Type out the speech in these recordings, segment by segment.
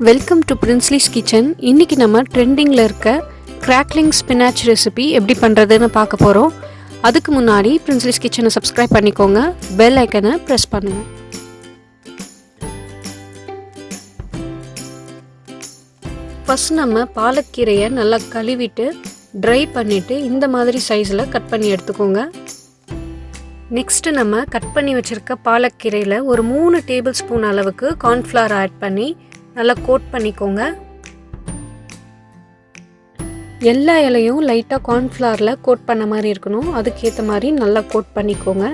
Welcome to பிரின்ஸ்லிஸ் kitchen. இன்றைக்கி நம்ம ட்ரெண்டிங்கில் இருக்க கிராக்லிங் ஸ்பினாச் ரெசிபி எப்படி பண்ணுறதுன்னு பார்க்க போகிறோம். அதுக்கு முன்னாடி பிரின்ஸ்லிஸ் கிச்சனை சப்ஸ்கிரைப் பண்ணிக்கோங்க, பெல் ஐக்கனை ப்ரெஸ் பண்ணுங்கள். ஃபஸ்ட் நம்ம பாலக்கீரையை நல்லா கழுவிட்டு ட்ரை பண்ணிவிட்டு இந்த மாதிரி சைஸில் கட் பண்ணி எடுத்துக்கோங்க. நெக்ஸ்ட்டு நம்ம கட் பண்ணி வச்சுருக்க பாலக்கீரையில் ஒரு 3 டேபிள் ஸ்பூன் அளவுக்கு கார்ன்ஃப்ளவர் ஆட் பண்ணி நல்லா கோட் பண்ணிக்கோங்க. எல்லா இலையும் லைட்டாக கார்ன்ஃப்ளவரில் கோட் பண்ண மாதிரி இருக்கணும், அதுக்கேற்ற மாதிரி நல்லா கோட் பண்ணிக்கோங்க.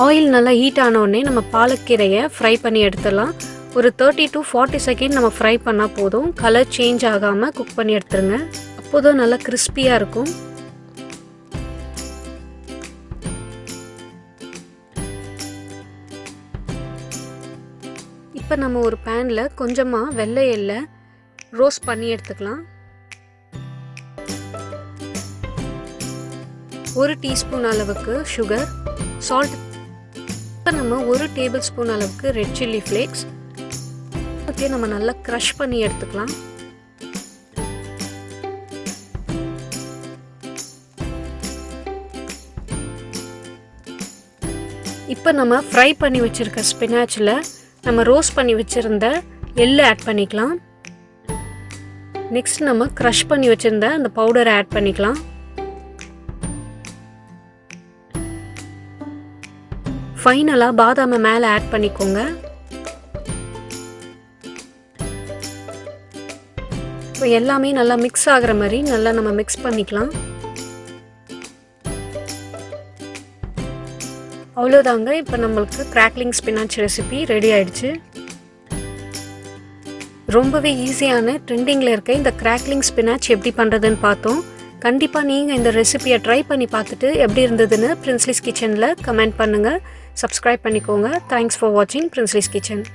ஆயில் நல்லா ஹீட் ஆனோடனே நம்ம பாலக்கீரையை ஃப்ரை பண்ணி எடுத்துடலாம். ஒரு 30 to 40 செகண்ட் நம்ம ஃப்ரை பண்ணால் போதும். கலர் சேஞ்ச் ஆகாமல் குக் பண்ணி எடுத்துருங்க, அப்போதான் நல்லா கிறிஸ்பியாக இருக்கும். இப்போ நம்ம ஒரு பேனில் கொஞ்சமாக வெள்ளை எள்ளை ரோஸ்ட் பண்ணி எடுத்துக்கலாம். 1 டீஸ்பூன் அளவுக்கு சுகர், சால்ட். இப்போ நம்ம 1 டேபிள் ஸ்பூன் அளவுக்கு ரெட் சில்லி ஃப்ளேக்ஸ் ஓகே நம்ம நல்லா க்ரஷ் பண்ணி எடுத்துக்கலாம். இப்போ நம்ம ஃப்ரை பண்ணி வச்சுருக்க ஸ்பினாச்சில் நம்ம ரோஸ்ட் பண்ணி வச்சுருந்த எள்ளு ஆட் பண்ணிக்கலாம். நெக்ஸ்ட் நம்ம க்ரஷ் பண்ணி வச்சுருந்த அந்த பவுடரை ஆட் பண்ணிக்கலாம். ஃபைனலாக பாதாமை மேலே ஆட் பண்ணிக்கோங்க. இப்போ எல்லாமே நல்லா மிக்ஸ் ஆகிற மாதிரி நல்லா நம்ம மிக்ஸ் பண்ணிக்கலாம். அவ்வளோதாங்க, இப்போ நம்மளுக்கு கிராக்லிங் ஸ்பினாச் ரெசிபி ரெடி ஆயிடுச்சு. ரொம்பவே ஈஸியான ட்ரெண்டிங்கில் இருக்க இந்த கிராக்லிங் ஸ்பினாச் எப்படி பண்ணுறதுன்னு பார்த்தோம். கண்டிப்பாக நீங்கள் இந்த ரெசிபியை ட்ரை பண்ணி பார்த்துட்டு எப்படி இருந்ததுன்னு பிரின்ஸ்லிஸ் கிச்சனில் கமெண்ட் பண்ணுங்கள். சப்ஸ்கிரைப் பண்ணிக்கோங்க. தேங்க்ஸ் ஃபார் வாட்சிங் பிரின்ஸ்லிஸ் கிச்சன்.